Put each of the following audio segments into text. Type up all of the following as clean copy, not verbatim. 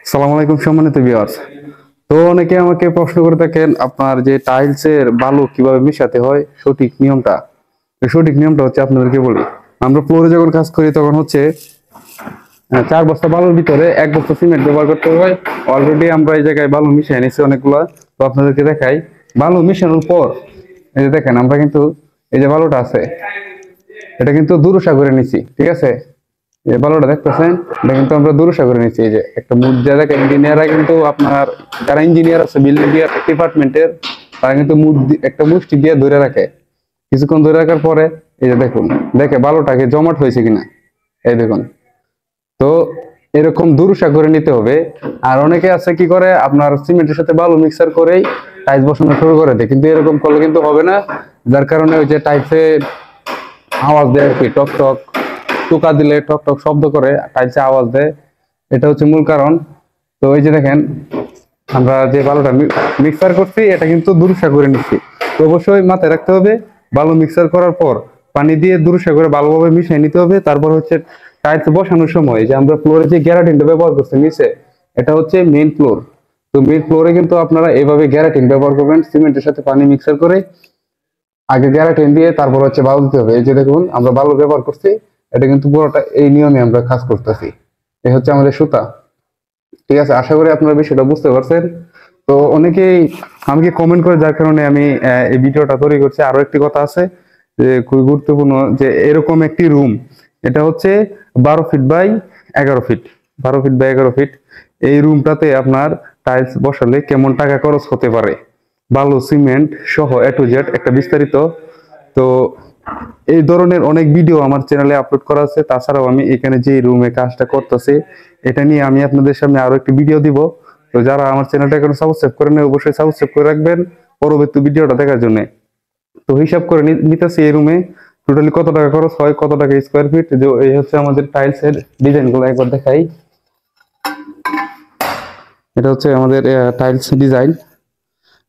সালাম আলাইকুম সম্মানিত ভিউয়ার্স। তো অনেকে আমাকে প্রশ্ন করে থাকেন আপনার যে টাইলসের বালু কিভাবে মেশাতে হয় সঠিক নিয়মটা। এই সঠিক নিয়মটা হচ্ছে আপনাদেরকে বলি। আমরা ফ্লোরে যখন কাজ করি তখন হচ্ছে 4 বস্তা বালুর ভিতরে 1 বস্তা সিমেন্ট ব্যবহার করতে হয়। অলরেডি আমরা এই জায়গায় বালু মিশিয়ে নিছি অনেকগুলা। তো আপনাদেরকে দেখাই বালু মিশানোর পর এই যে দেখেন আমরা কিন্তু এই যে বালুটা আছে এটা কিন্তু দুরুসা করে নিছি, ঠিক আছে। এই বালুটা দেখতেছেন এটা কিন্তু আমরা দুরুসা করে নিচ্ছি। এই যে একটা মুখ জায়গা ইঞ্জিনিয়াররা কিন্তু আপনার যারা ইঞ্জিনিয়ার আছে বিল্ডিং ডিপার্টমেন্টের তারা কিন্তু একটা মুষ্টি দিয়ে ধরে রাখে। কিছুক্ষণ ধরে রাখার পরে এই যে দেখুন দেখে বালুটাকে জমাট হয়েছে কিনা। এই দেখুন। তো এরকম দুরুসা করে নিতে হবে। আর অনেকে আছে কি করে আপনার সিমেন্টের সাথে বালু মিক্সার করেই টাইলস বসানো শুরু করে দেয়, কিন্তু এরকম করলে কিন্তু হবে না। যার কারণে ওই যে টাইলসে আওয়াজ দেয় আর কি, টক টক টোকা দিলে টক টক শব্দ করে টাইলসে আওয়াজ দেয়, এটা হচ্ছে মূল কারণ। তো এই যে দেখেন আমরা যে বালুটা মিক্সার করছি এটা কিন্তু দুরুসা করে নিচ্ছি। তো অবশ্যই মাথায় রাখতে হবে বালু মিক্সার করার পর পানি দিয়ে দুরুসা করে ভালোভাবে মিশিয়ে নিতে হবে। তারপর হচ্ছে টাইলস বসানোর সময় যে আমরা ফ্লোরে যে গ্যারাটিনটা ব্যবহার করছি নিচে, এটা হচ্ছে মেইন ফ্লোর। তো মেইন ফ্লোরে কিন্তু আপনারা এভাবে গ্যারাটিন ব্যবহার করবেন সিমেন্টের সাথে পানি মিক্সার করে। আগে গ্যারাটিন দিয়ে তারপর হচ্ছে বালু দিতে হবে। এই যে দেখুন আমরা বালু ব্যবহার করছি, এটা কিন্তু পুরোটা এই নিয়মে আমরা কাজ করতেছি। এই হচ্ছে আমাদের সুতা, ঠিক আছে। আশা করি আপনারা বিষয়টা বুঝতে পারছেন। তো অনেকেই আমাকে কমেন্ট করে, যার কারণে আমি এই ভিডিওটা তৈরি করছি। আরো একটি কথা আছে যে খুবই গুরুত্বপূর্ণ, যে এরকম একটি রুম, এটা হচ্ছে 12 feet by 11 feet, 12 feet by 11 feet. এই রুমটাতে আপনার টাইলস বসালে কেমন টাকা খরচ হতে পারে, বালু সিমেন্ট সহ A to Z একটা বিস্তারিত। তো এই ধরনের অনেক ভিডিও আমার চ্যানেলে আপলোড করা আছে। তাছাড়াও আমি এখানে যে রুমে কাজটা করতেছি এটা নিয়ে আমি আপনাদের সামনে আরো একটি ভিডিও দিব। তো যারা আমার চ্যানেলটা এখনো সাবস্ক্রাইব করেন অবশ্যই সাবস্ক্রাইব করে রাখবেন পরবর্তী ভিডিওটা দেখার জন্য। তো হিসাব করে নিতেছি এই রুমে টোটালি কত টাকা খরচ হয়, কত টাকা স্কোয়ার ফিট। যে এই হচ্ছে আমাদের টাইলস এর ডিজাইন গুলো একবার দেখাই। এটা হচ্ছে আমাদের টাইলস ডিজাইন,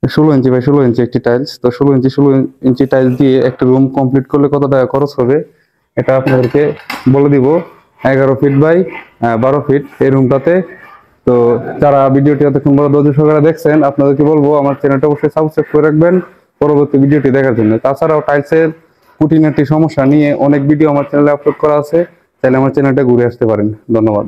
16 ইঞ্চি বাই 16 ইঞ্চি একটি টাইলস। তো 16 ইঞ্চি টাইলস দিয়ে একটা রুম কমপ্লিট করলে কত টাকা খরচ হবে এটা আপনাদেরকে বলে দিব। 11 ফিট বাই 12 ফিট এই রুমটাতে। তো যারা ভিডিওটি এতক্ষণ বড় ধৈর্য সহকারে দেখছেন আপনাদেরকে বলবো আমার চ্যানেলটা অবশ্যই সাবস্ক্রাইব করে রাখবেন পরবর্তী ভিডিওটি দেখার জন্য। তাছাড়াও টাইলসের খুঁটিনাটি সমস্যা নিয়ে অনেক ভিডিও আমার চ্যানেলে আপলোড করা আছে, চাইলে আমার চ্যানেলটা ঘুরে আসতে পারেন। ধন্যবাদ।